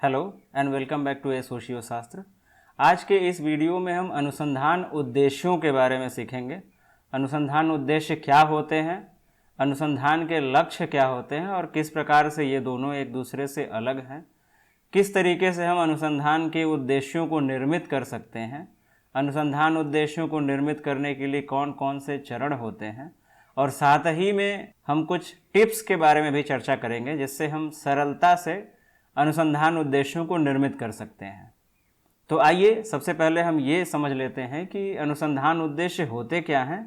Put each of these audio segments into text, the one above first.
Hello and welcome back to a socio Shastra. आज के इस वीडियो में हम अनुसंधान उद्देश्यों के बारे में सीखेंगे। अनुसंधान उद्देश्य क्या होते हैं, अनुसंधान के लक्ष्य क्या होते हैं और किस प्रकार से ये दोनों एक दूसरे से अलग हैं। किस तरीके से हम अनुसंधान के उद्देश्यों को निर्मित कर सकते हैं, अनुसंधान उद्देश्यों को निर्मित करने के लिए कौन कौन से चरण होते हैं, और साथ ही में हम कुछ टिप्स के बारे में भी चर्चा करेंगे जिससे हम सरलता से अनुसंधान उद्देश्यों को निर्मित कर सकते हैं। तो आइए सबसे पहले हम ये समझ लेते हैं कि अनुसंधान उद्देश्य होते क्या हैं।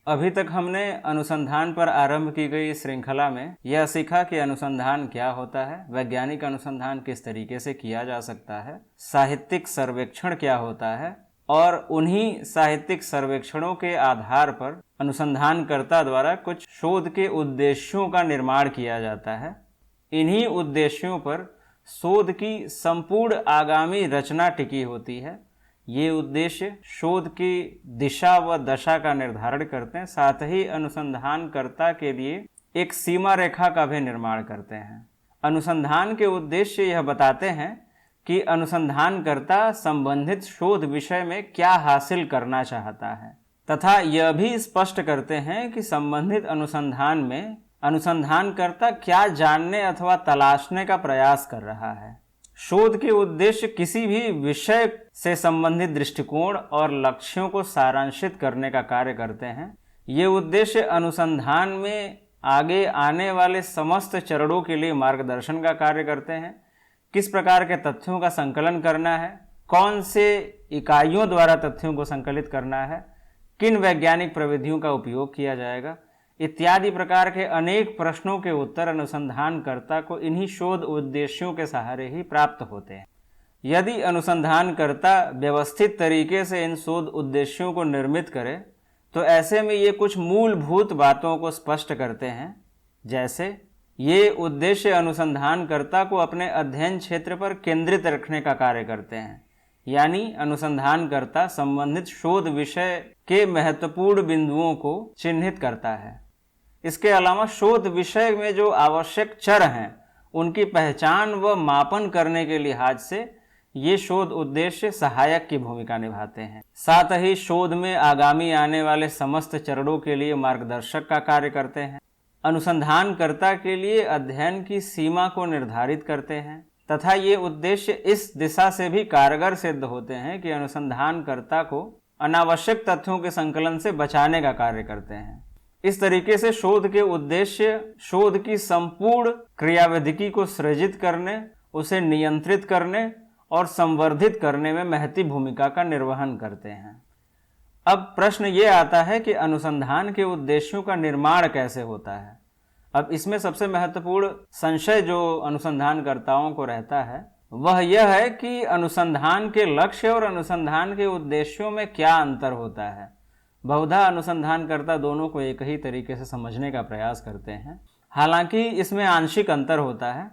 अभी तक हमने अनुसंधान पर आरंभ की गई श्रृंखला में यह सीखा कि अनुसंधान क्या होता है, वैज्ञानिक अनुसंधान किस तरीके से किया जा सकता है, साहित्यिक सर्वेक्षण क्या होता है और उन्हीं साहित्यिक सर्वेक्षणों के आधार पर अनुसंधानकर्ता द्वारा कुछ शोध के उद्देश्यों का निर्माण किया जाता है। इन्हीं उद्देश्यों पर शोध की संपूर्ण आगामी रचना टिकी होती है। ये उद्देश्य शोध की दिशा व दशा का निर्धारण करते हैं, साथ ही अनुसंधानकर्ता के लिए एक सीमा रेखा का भी निर्माण करते हैं। अनुसंधान के उद्देश्य यह बताते हैं कि अनुसंधानकर्ता संबंधित शोध विषय में क्या हासिल करना चाहता है तथा यह भी स्पष्ट करते हैं कि संबंधित अनुसंधान में अनुसंधानकर्ता क्या जानने अथवा तलाशने का प्रयास कर रहा है। शोध के उद्देश्य किसी भी विषय से संबंधित दृष्टिकोण और लक्ष्यों को सारांशित करने का कार्य करते हैं। ये उद्देश्य अनुसंधान में आगे आने वाले समस्त चरणों के लिए मार्गदर्शन का कार्य करते हैं। किस प्रकार के तथ्यों का संकलन करना है, कौन से इकाइयों द्वारा तथ्यों को संकलित करना है, किन वैज्ञानिक प्रविधियों का उपयोग किया जाएगा, इत्यादि प्रकार के अनेक प्रश्नों के उत्तर अनुसंधानकर्ता को इन्हीं शोध उद्देश्यों के सहारे ही प्राप्त होते हैं। यदि अनुसंधानकर्ता व्यवस्थित तरीके से इन शोध उद्देश्यों को निर्मित करे तो ऐसे में ये कुछ मूलभूत बातों को स्पष्ट करते हैं। जैसे ये उद्देश्य अनुसंधानकर्ता को अपने अध्ययन क्षेत्र पर केंद्रित रखने का कार्य करते हैं, यानी अनुसंधानकर्ता संबंधित शोध विषय के महत्वपूर्ण बिंदुओं को चिन्हित करता है। इसके अलावा शोध विषय में जो आवश्यक चर हैं उनकी पहचान व मापन करने के लिहाज से ये शोध उद्देश्य सहायक की भूमिका निभाते हैं। साथ ही शोध में आगामी आने वाले समस्त चरणों के लिए मार्गदर्शक का कार्य करते हैं। अनुसंधानकर्ता के लिए अध्ययन की सीमा को निर्धारित करते हैं तथा ये उद्देश्य इस दिशा से भी कारगर सिद्ध होते हैं कि अनुसंधानकर्ता को अनावश्यक तथ्यों के संकलन से बचाने का कार्य करते हैं। इस तरीके से शोध के उद्देश्य शोध की संपूर्ण क्रियाविधि को सृजित करने, उसे नियंत्रित करने और संवर्धित करने में महती भूमिका का निर्वहन करते हैं। अब प्रश्न ये आता है कि अनुसंधान के उद्देश्यों का निर्माण कैसे होता है। अब इसमें सबसे महत्वपूर्ण संशय जो अनुसंधानकर्ताओं को रहता है वह यह है कि अनुसंधान के लक्ष्य और अनुसंधान के उद्देश्यों में क्या अंतर होता है। बहुधा अनुसंधानकर्ता दोनों को एक ही तरीके से समझने का प्रयास करते हैं, हालांकि इसमें आंशिक अंतर होता है।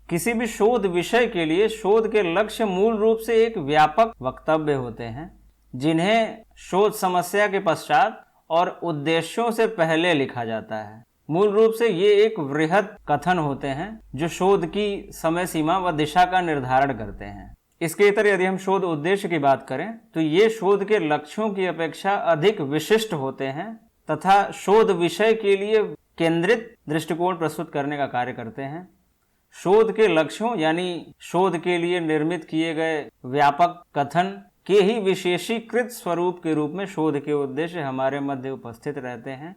किसी भी शोध विषय के लिए शोध के लक्ष्य मूल रूप से एक व्यापक वक्तव्य होते हैं जिन्हें शोध समस्या के पश्चात और उद्देश्यों से पहले लिखा जाता है। मूल रूप से ये एक वृहद कथन होते हैं जो शोध की समय सीमा व दिशा का निर्धारण करते हैं। इसके इतर यदि हम शोध उद्देश्य की बात करें तो ये शोध के लक्ष्यों की अपेक्षा अधिक विशिष्ट होते हैं तथा शोध विषय के लिए केंद्रित दृष्टिकोण प्रस्तुत करने का कार्य करते हैं। शोध के लक्ष्यों यानी शोध के लिए निर्मित किए गए व्यापक कथन के ही विशेषीकृत स्वरूप के रूप में शोध के उद्देश्य हमारे मध्य उपस्थित रहते हैं।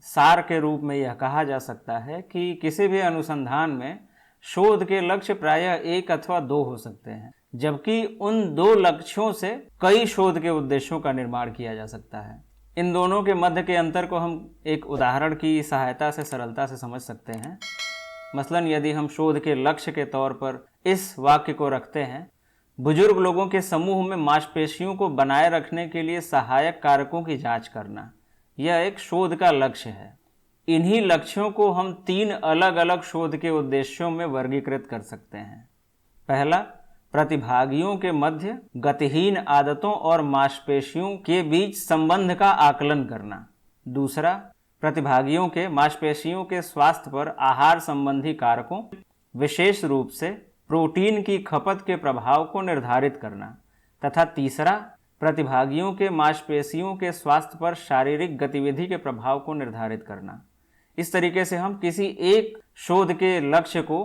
सार के रूप में यह कहा जा सकता है कि किसी भी अनुसंधान में शोध के लक्ष्य प्रायः एक अथवा दो हो सकते हैं, जबकि उन दो लक्ष्यों से कई शोध के उद्देश्यों का निर्माण किया जा सकता है। इन दोनों के मध्य के अंतर को हम एक उदाहरण की सहायता से सरलता से समझ सकते हैं। मसलन यदि हम शोध के लक्ष्य के तौर पर इस वाक्य को रखते हैं, बुजुर्ग लोगों के समूह में मांसपेशियों को बनाए रखने के लिए सहायक कारकों की जांच करना, यह एक शोध का लक्ष्य है। इन्हीं लक्ष्यों को हम 3 अलग अलग शोध के उद्देश्यों में वर्गीकृत कर सकते हैं। पहला, प्रतिभागियों के मध्य गतिहीन आदतों और मांसपेशियों के बीच संबंध का आकलन करना। दूसरा, प्रतिभागियों के मांसपेशियों के स्वास्थ्य पर आहार संबंधी कारकों, विशेष रूप से प्रोटीन की खपत के प्रभाव को निर्धारित करना, तथा तीसरा, प्रतिभागियों के मांसपेशियों के स्वास्थ्य पर शारीरिक गतिविधि के प्रभाव को निर्धारित करना। इस तरीके से हम किसी एक शोध के लक्ष्य को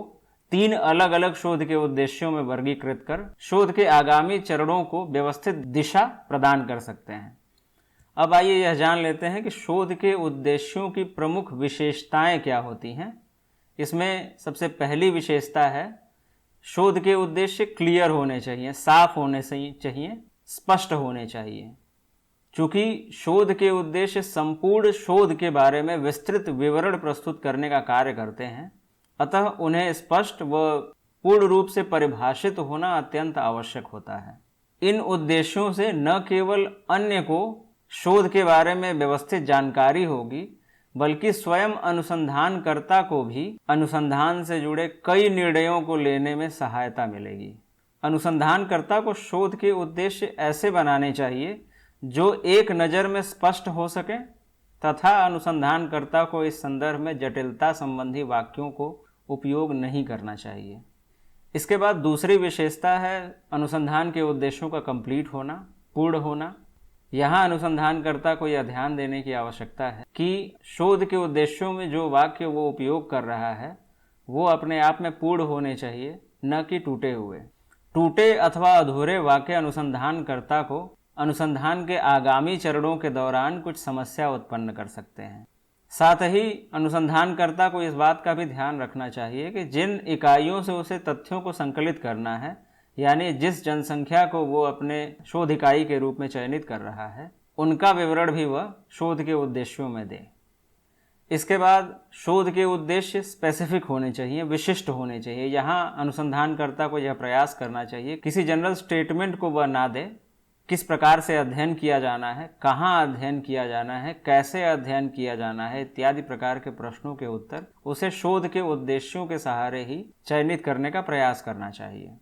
3 अलग अलग शोध के उद्देश्यों में वर्गीकृत कर शोध के आगामी चरणों को व्यवस्थित दिशा प्रदान कर सकते हैं। अब आइए यह जान लेते हैं कि शोध के उद्देश्यों की प्रमुख विशेषताएं क्या होती हैं। इसमें सबसे पहली विशेषता है, शोध के उद्देश्य क्लियर होने चाहिए, साफ होने चाहिए, स्पष्ट होने चाहिए। चूंकि शोध के उद्देश्य संपूर्ण शोध के बारे में विस्तृत विवरण प्रस्तुत करने का कार्य करते हैं, अतः उन्हें स्पष्ट व पूर्ण रूप से परिभाषित होना अत्यंत आवश्यक होता है। इन उद्देश्यों से न केवल अन्य को शोध के बारे में व्यवस्थित जानकारी होगी, बल्कि स्वयं अनुसंधानकर्ता को भी अनुसंधान से जुड़े कई निर्णयों को लेने में सहायता मिलेगी। अनुसंधानकर्ता को शोध के उद्देश्य ऐसे बनाने चाहिए जो एक नज़र में स्पष्ट हो सके, तथा अनुसंधानकर्ता को इस संदर्भ में जटिलता संबंधी वाक्यों को उपयोग नहीं करना चाहिए। इसके बाद दूसरी विशेषता है अनुसंधान के उद्देश्यों का कंप्लीट होना, पूर्ण होना। यहाँ अनुसंधानकर्ता को यह ध्यान देने की आवश्यकता है कि शोध के उद्देश्यों में जो वाक्य वो उपयोग कर रहा है वो अपने आप में पूर्ण होने चाहिए, न कि टूटे हुए। टूटे अथवा अधूरे वाक्य अनुसंधानकर्ता को अनुसंधान के आगामी चरणों के दौरान कुछ समस्या उत्पन्न कर सकते हैं। साथ ही अनुसंधानकर्ता को इस बात का भी ध्यान रखना चाहिए कि जिन इकाइयों से उसे तथ्यों को संकलित करना है, यानी जिस जनसंख्या को वो अपने शोध इकाई के रूप में चयनित कर रहा है, उनका विवरण भी वह शोध के उद्देश्यों में दे। इसके बाद शोध के उद्देश्य स्पेसिफिक होने चाहिए, विशिष्ट होने चाहिए। यहाँ अनुसंधानकर्ता को यह प्रयास करना चाहिए किसी जनरल स्टेटमेंट को वह ना दे। किस प्रकार से अध्ययन किया जाना है, कहाँ अध्ययन किया जाना है, कैसे अध्ययन किया जाना है, इत्यादि प्रकार के प्रश्नों के उत्तर उसे शोध के उद्देश्यों के सहारे ही चयनित करने का प्रयास करना चाहिए।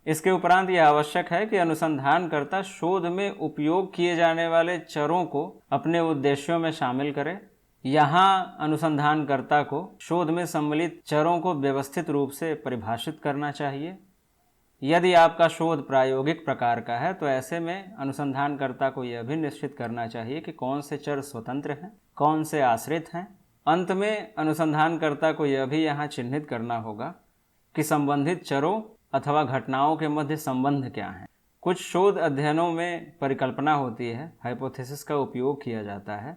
इसके उपरांत यह आवश्यक है कि अनुसंधानकर्ता शोध में उपयोग किए जाने वाले चरों को अपने उद्देश्यों में शामिल करे। यहाँ अनुसंधानकर्ता को शोध में सम्मिलित चरों को व्यवस्थित रूप से परिभाषित करना चाहिए। यदि आपका शोध प्रायोगिक प्रकार का है तो ऐसे में अनुसंधानकर्ता को यह भी निश्चित करना चाहिए कि कौन से चर स्वतंत्र हैं, कौन से आश्रित हैं। अंत में अनुसंधानकर्ता को यह भी यहाँ चिन्हित करना होगा कि संबंधित चरों अथवा घटनाओं के मध्य संबंध क्या है। कुछ शोध अध्ययनों में परिकल्पना होती है, हाइपोथेसिस का उपयोग किया जाता है।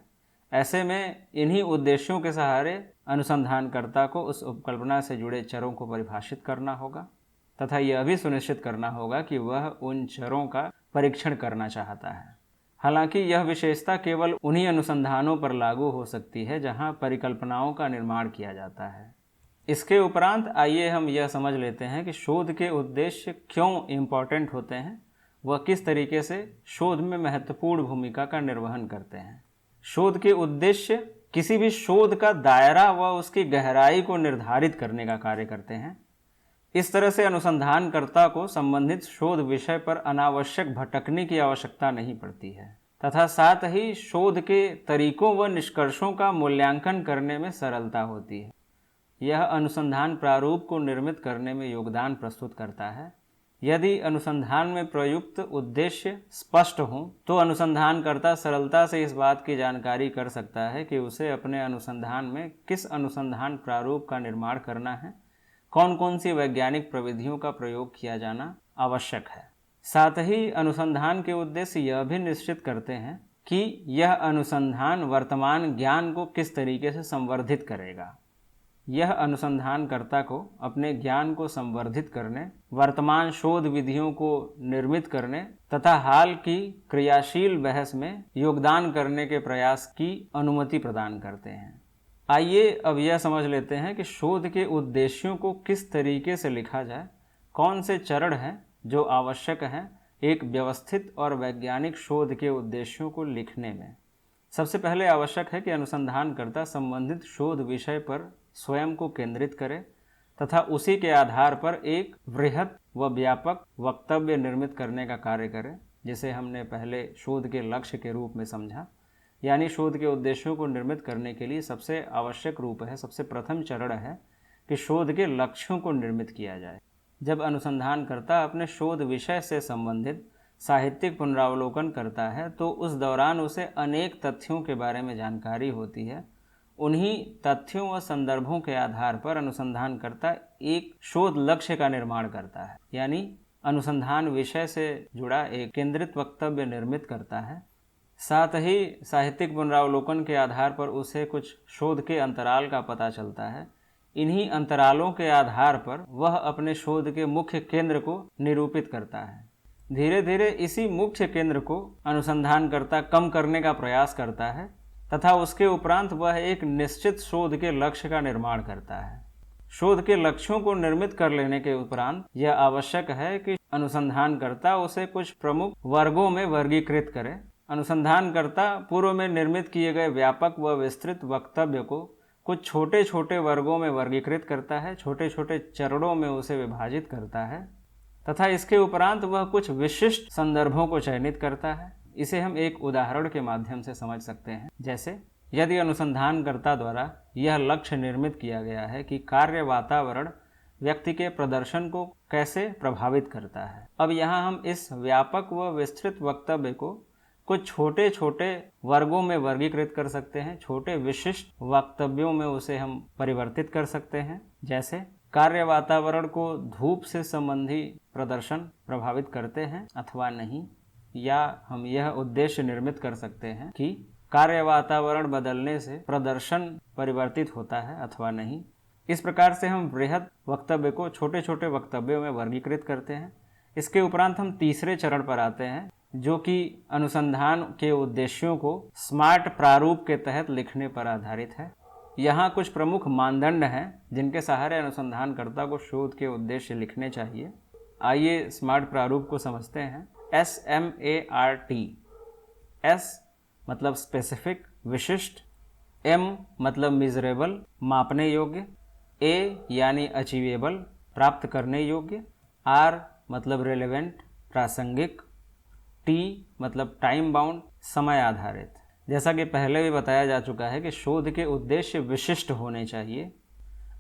ऐसे में इन्हीं उद्देश्यों के सहारे अनुसंधानकर्ता को उस उपकल्पना से जुड़े चरों को परिभाषित करना होगा, तथा यह भी सुनिश्चित करना होगा कि वह उन चरों का परीक्षण करना चाहता है। हालांकि यह विशेषता केवल उन्हीं अनुसंधानों पर लागू हो सकती है जहां परिकल्पनाओं का निर्माण किया जाता है। इसके उपरांत आइए हम यह समझ लेते हैं कि शोध के उद्देश्य क्यों इम्पॉर्टेंट होते हैं, वह किस तरीके से शोध में महत्वपूर्ण भूमिका का निर्वहन करते हैं। शोध के उद्देश्य किसी भी शोध का दायरा व उसकी गहराई को निर्धारित करने का कार्य करते हैं। इस तरह से अनुसंधानकर्ता को संबंधित शोध विषय पर अनावश्यक भटकने की आवश्यकता नहीं पड़ती है, तथा साथ ही शोध के तरीकों व निष्कर्षों का मूल्यांकन करने में सरलता होती है। यह अनुसंधान प्रारूप को निर्मित करने में योगदान प्रस्तुत करता है। यदि अनुसंधान में प्रयुक्त उद्देश्य स्पष्ट हों तो अनुसंधानकर्ता सरलता से इस बात की जानकारी कर सकता है कि उसे अपने अनुसंधान में किस अनुसंधान प्रारूप का निर्माण करना है, कौन कौन सी वैज्ञानिक प्रविधियों का प्रयोग किया जाना आवश्यक है। साथ ही अनुसंधान के उद्देश्य यह भी निश्चित करते हैं कि यह अनुसंधान वर्तमान ज्ञान को किस तरीके से संवर्धित करेगा। यह अनुसंधानकर्ता को अपने ज्ञान को संवर्धित करने, वर्तमान शोध विधियों को निर्मित करने तथा हाल की क्रियाशील बहस में योगदान करने के प्रयास की अनुमति प्रदान करते हैं। आइए अब यह समझ लेते हैं कि शोध के उद्देश्यों को किस तरीके से लिखा जाए, कौन से चरण हैं जो आवश्यक हैं एक व्यवस्थित और वैज्ञानिक शोध के उद्देश्यों को लिखने में। सबसे पहले आवश्यक है कि अनुसंधानकर्ता संबंधित शोध विषय पर स्वयं को केंद्रित करे तथा उसी के आधार पर एक वृहत व व्यापक वक्तव्य निर्मित करने का कार्य करे, जिसे हमने पहले शोध के लक्ष्य के रूप में समझा। यानी शोध के उद्देश्यों को निर्मित करने के लिए सबसे आवश्यक रूप है, सबसे प्रथम चरण है कि शोध के लक्ष्यों को निर्मित किया जाए। जब अनुसंधानकर्ता अपने शोध विषय से संबंधित साहित्यिक पुनरावलोकन करता है तो उस दौरान उसे अनेक तथ्यों के बारे में जानकारी होती है। उन्हीं तथ्यों व संदर्भों के आधार पर अनुसंधानकर्ता एक शोध लक्ष्य का निर्माण करता है, यानी अनुसंधान विषय से जुड़ा एक केंद्रित वक्तव्य निर्मित करता है। साथ ही साहित्यिक पुनरावलोकन के आधार पर उसे कुछ शोध के अंतराल का पता चलता है। इन्हीं अंतरालों के आधार पर वह अपने शोध के मुख्य केंद्र को निरूपित करता है। धीरे धीरे इसी मुख्य केंद्र को अनुसंधानकर्ता कम करने का प्रयास करता है तथा उसके उपरांत वह एक निश्चित शोध के लक्ष्य का निर्माण करता है। शोध के लक्ष्यों को निर्मित कर लेने के उपरांत यह आवश्यक है कि अनुसंधानकर्ता उसे कुछ प्रमुख वर्गों में वर्गीकृत करे। अनुसंधानकर्ता पूर्व में निर्मित किए गए व्यापक व विस्तृत वक्तव्य को कुछ छोटे छोटे वर्गों में वर्गीकृत करता है, छोटे छोटे चरणों में उसे विभाजित करता है तथा इसके उपरांत वह कुछ विशिष्ट संदर्भों को चयनित करता है। इसे हम एक उदाहरण के माध्यम से समझ सकते हैं। जैसे यदि अनुसंधानकर्ता द्वारा यह लक्ष्य निर्मित किया गया है कि कार्य वातावरण व्यक्ति के प्रदर्शन को कैसे प्रभावित करता है। अब यहाँ हम इस व्यापक व विस्तृत वक्तव्य को कुछ छोटे छोटे वर्गों में वर्गीकृत कर सकते हैं, छोटे विशिष्ट वक्तव्यों में उसे हम परिवर्तित कर सकते हैं। जैसे कार्य वातावरण को धूप से संबंधी प्रदर्शन प्रभावित करते हैं अथवा नहीं, या हम यह उद्देश्य निर्मित कर सकते हैं कि कार्य वातावरण बदलने से प्रदर्शन परिवर्तित होता है अथवा नहीं। इस प्रकार से हम बृहद वक्तव्य को छोटे छोटे वक्तव्यों में वर्गीकृत करते हैं। इसके उपरांत हम तीसरे चरण पर आते हैं, जो कि अनुसंधान के उद्देश्यों को स्मार्ट प्रारूप के तहत लिखने पर आधारित है। यहाँ कुछ प्रमुख मानदंड हैं जिनके सहारे अनुसंधानकर्ता को शोध के उद्देश्य लिखने चाहिए। आइए स्मार्ट प्रारूप को समझते हैं। SMART। S मतलब स्पेसिफिक, विशिष्ट। M मतलब मिजरेबल, मापने योग्य। A यानी अचीवेबल, प्राप्त करने योग्य। R मतलब रेलेवेंट, प्रासंगिक। T मतलब टाइम बाउंड, समय आधारित। जैसा कि पहले भी बताया जा चुका है कि शोध के उद्देश्य विशिष्ट होने चाहिए।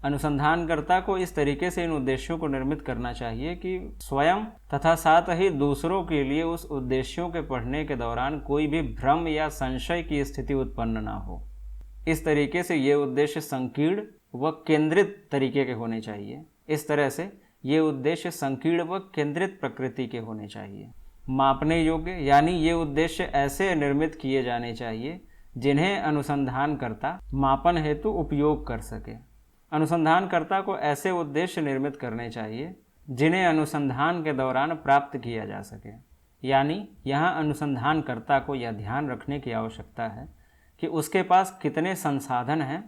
अनुसंधानकर्ता को इस तरीके से इन उद्देश्यों को निर्मित करना चाहिए कि स्वयं तथा साथ ही दूसरों के लिए उस उद्देश्यों के पढ़ने के दौरान कोई भी भ्रम या संशय की स्थिति उत्पन्न ना हो। इस तरीके से ये उद्देश्य संकीर्ण व केंद्रित तरीके के होने चाहिए। इस तरह से ये उद्देश्य संकीर्ण व केंद्रित प्रकृति के होने चाहिए। मापने योग्य, यानी ये उद्देश्य ऐसे निर्मित किए जाने चाहिए जिन्हें अनुसंधानकर्ता मापन हेतु उपयोग कर सके। अनुसंधानकर्ता को ऐसे उद्देश्य निर्मित करने चाहिए जिन्हें अनुसंधान के दौरान प्राप्त किया जा सके। यानी यहाँ अनुसंधानकर्ता को यह ध्यान रखने की आवश्यकता है कि उसके पास कितने संसाधन हैं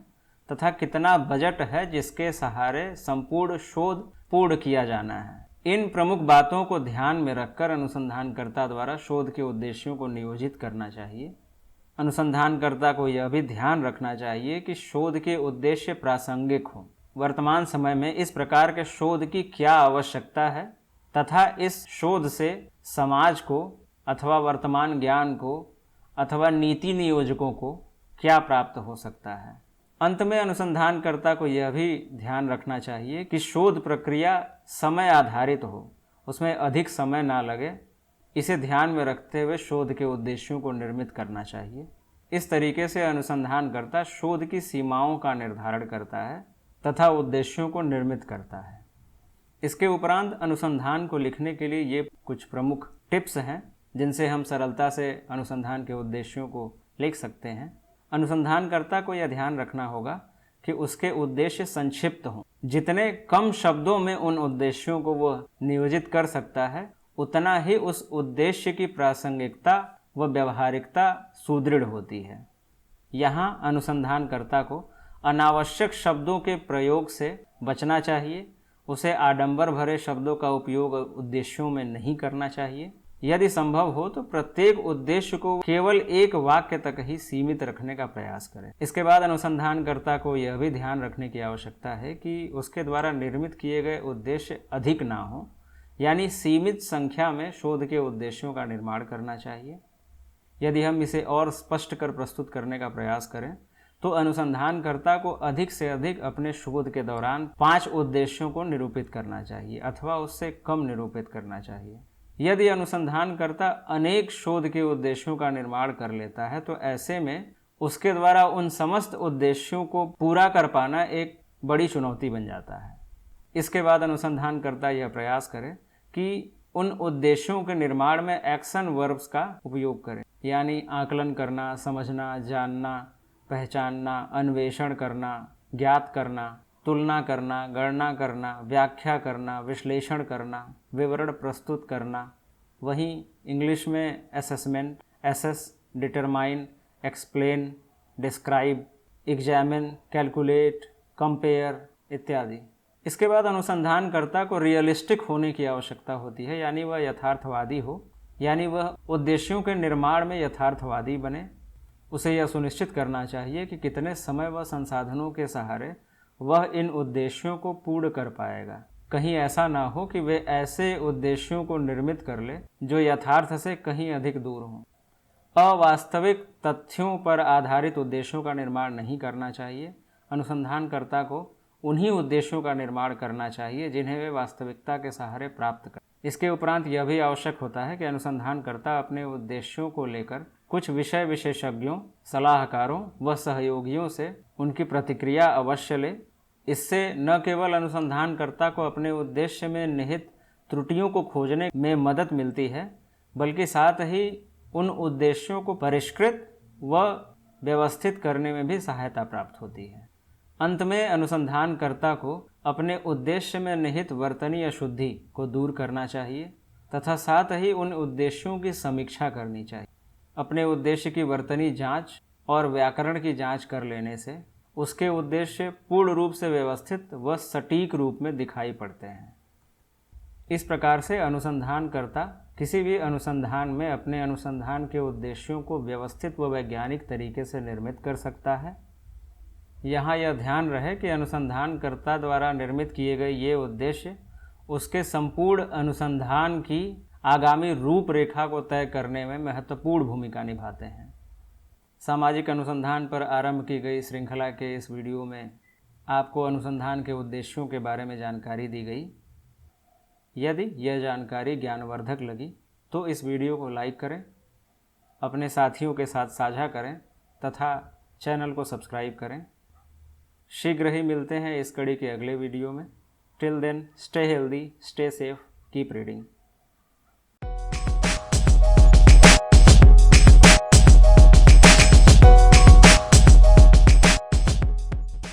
तथा कितना बजट है जिसके सहारे संपूर्ण शोध पूर्ण किया जाना है। इन प्रमुख बातों को ध्यान में रखकर अनुसंधानकर्ता द्वारा शोध के उद्देश्यों को नियोजित करना चाहिए। अनुसंधानकर्ता को यह भी ध्यान रखना चाहिए कि शोध के उद्देश्य प्रासंगिक हों। वर्तमान समय में इस प्रकार के शोध की क्या आवश्यकता है तथा इस शोध से समाज को अथवा वर्तमान ज्ञान को अथवा नीति नियोजकों को क्या प्राप्त हो सकता है। अंत में अनुसंधानकर्ता को यह भी ध्यान रखना चाहिए कि शोध प्रक्रिया समय आधारित हो, उसमें अधिक समय ना लगे। इसे ध्यान में रखते हुए शोध के उद्देश्यों को निर्मित करना चाहिए। इस तरीके से अनुसंधानकर्ता शोध की सीमाओं का निर्धारण करता है तथा उद्देश्यों को निर्मित करता है। इसके उपरांत अनुसंधान को लिखने के लिए ये कुछ प्रमुख टिप्स हैं जिनसे हम सरलता से अनुसंधान के उद्देश्यों को लिख सकते हैं। अनुसंधानकर्ता को यह ध्यान रखना होगा कि उसके उद्देश्य संक्षिप्त हों। जितने कम शब्दों में उन उद्देश्यों को वह नियोजित कर सकता है, उतना ही उस उद्देश्य की प्रासंगिकता व व्यावहारिकता सुदृढ़ होती है। यहाँ अनुसंधानकर्ता को अनावश्यक शब्दों के प्रयोग से बचना चाहिए। उसे आडंबर भरे शब्दों का उपयोग उद्देश्यों में नहीं करना चाहिए। यदि संभव हो तो प्रत्येक उद्देश्य को केवल एक वाक्य तक ही सीमित रखने का प्रयास करें। इसके बाद अनुसंधानकर्ता को यह भी ध्यान रखने की आवश्यकता है कि उसके द्वारा निर्मित किए गए उद्देश्य अधिक ना हो, यानी सीमित संख्या में शोध के उद्देश्यों का निर्माण करना चाहिए। यदि हम इसे और स्पष्ट कर प्रस्तुत करने का प्रयास करें तो अनुसंधानकर्ता को अधिक से अधिक अपने शोध के दौरान 5 उद्देश्यों को निरूपित करना चाहिए अथवा उससे कम निरूपित करना चाहिए। यदि अनुसंधानकर्ता अनेक शोध के उद्देश्यों का निर्माण कर लेता है तो ऐसे में उसके द्वारा उन समस्त उद्देश्यों को पूरा कर पाना एक बड़ी चुनौती बन जाता है। इसके बाद अनुसंधानकर्ता यह प्रयास करे कि उन उद्देश्यों के निर्माण में एक्शन वर्ब्स का उपयोग करें, यानी आकलन करना, समझना, जानना, पहचानना, अन्वेषण करना, ज्ञात करना, तुलना करना, गणना करना, व्याख्या करना, विश्लेषण करना, विवरण प्रस्तुत करना। वहीं इंग्लिश में assessment, assess, determine, explain, describe, examine, calculate, compare इत्यादि। इसके बाद अनुसंधानकर्ता को रियलिस्टिक होने की आवश्यकता होती है, यानी वह यथार्थवादी हो, यानी वह उद्देश्यों के निर्माण में यथार्थवादी बने। उसे यह सुनिश्चित करना चाहिए कि कितने समय व संसाधनों के सहारे वह इन उद्देश्यों को पूर्ण कर पाएगा। कहीं ऐसा ना हो कि वे ऐसे उद्देश्यों को निर्मित कर ले जो यथार्थ से कहीं अधिक दूर हों। अवास्तविक तथ्यों पर आधारित उद्देश्यों का निर्माण नहीं करना चाहिए। अनुसंधानकर्ता को उन्हीं उद्देश्यों का निर्माण करना चाहिए जिन्हें वे वास्तविकता के सहारे प्राप्त कर। इसके उपरांत यह भी आवश्यक होता है कि अनुसंधानकर्ता अपने उद्देश्यों को लेकर कुछ विषय विशेषज्ञों, सलाहकारों व सहयोगियों से उनकी प्रतिक्रिया अवश्य ले। इससे न केवल अनुसंधानकर्ता को अपने उद्देश्य में निहित त्रुटियों को खोजने में मदद मिलती है, बल्कि साथ ही उन उद्देश्यों को परिष्कृत व व्यवस्थित करने में भी सहायता प्राप्त होती है। अंत में अनुसंधानकर्ता को अपने उद्देश्य में निहित वर्तनीय अशुद्धि को दूर करना चाहिए तथा साथ ही उन उद्देश्यों की समीक्षा करनी चाहिए। अपने उद्देश्य की वर्तनी जांच और व्याकरण की जांच कर लेने से उसके उद्देश्य पूर्ण रूप से व्यवस्थित व सटीक रूप में दिखाई पड़ते हैं। इस प्रकार से अनुसंधानकर्ता किसी भी अनुसंधान में अपने अनुसंधान के उद्देश्यों को व्यवस्थित व वैज्ञानिक तरीके से निर्मित कर सकता है। यहाँ यह ध्यान रहे कि अनुसंधानकर्ता द्वारा निर्मित किए गए ये उद्देश्य उसके संपूर्ण अनुसंधान की आगामी रूपरेखा को तय करने में महत्वपूर्ण भूमिका निभाते हैं। सामाजिक अनुसंधान पर आरंभ की गई श्रृंखला के इस वीडियो में आपको अनुसंधान के उद्देश्यों के बारे में जानकारी दी गई। यदि यह जानकारी ज्ञानवर्धक लगी तो इस वीडियो को लाइक करें, अपने साथियों के साथ साझा करें तथा चैनल को सब्सक्राइब करें। शीघ्र ही मिलते हैं इस कड़ी के अगले वीडियो में। Till then, stay healthy, stay safe, keep reading.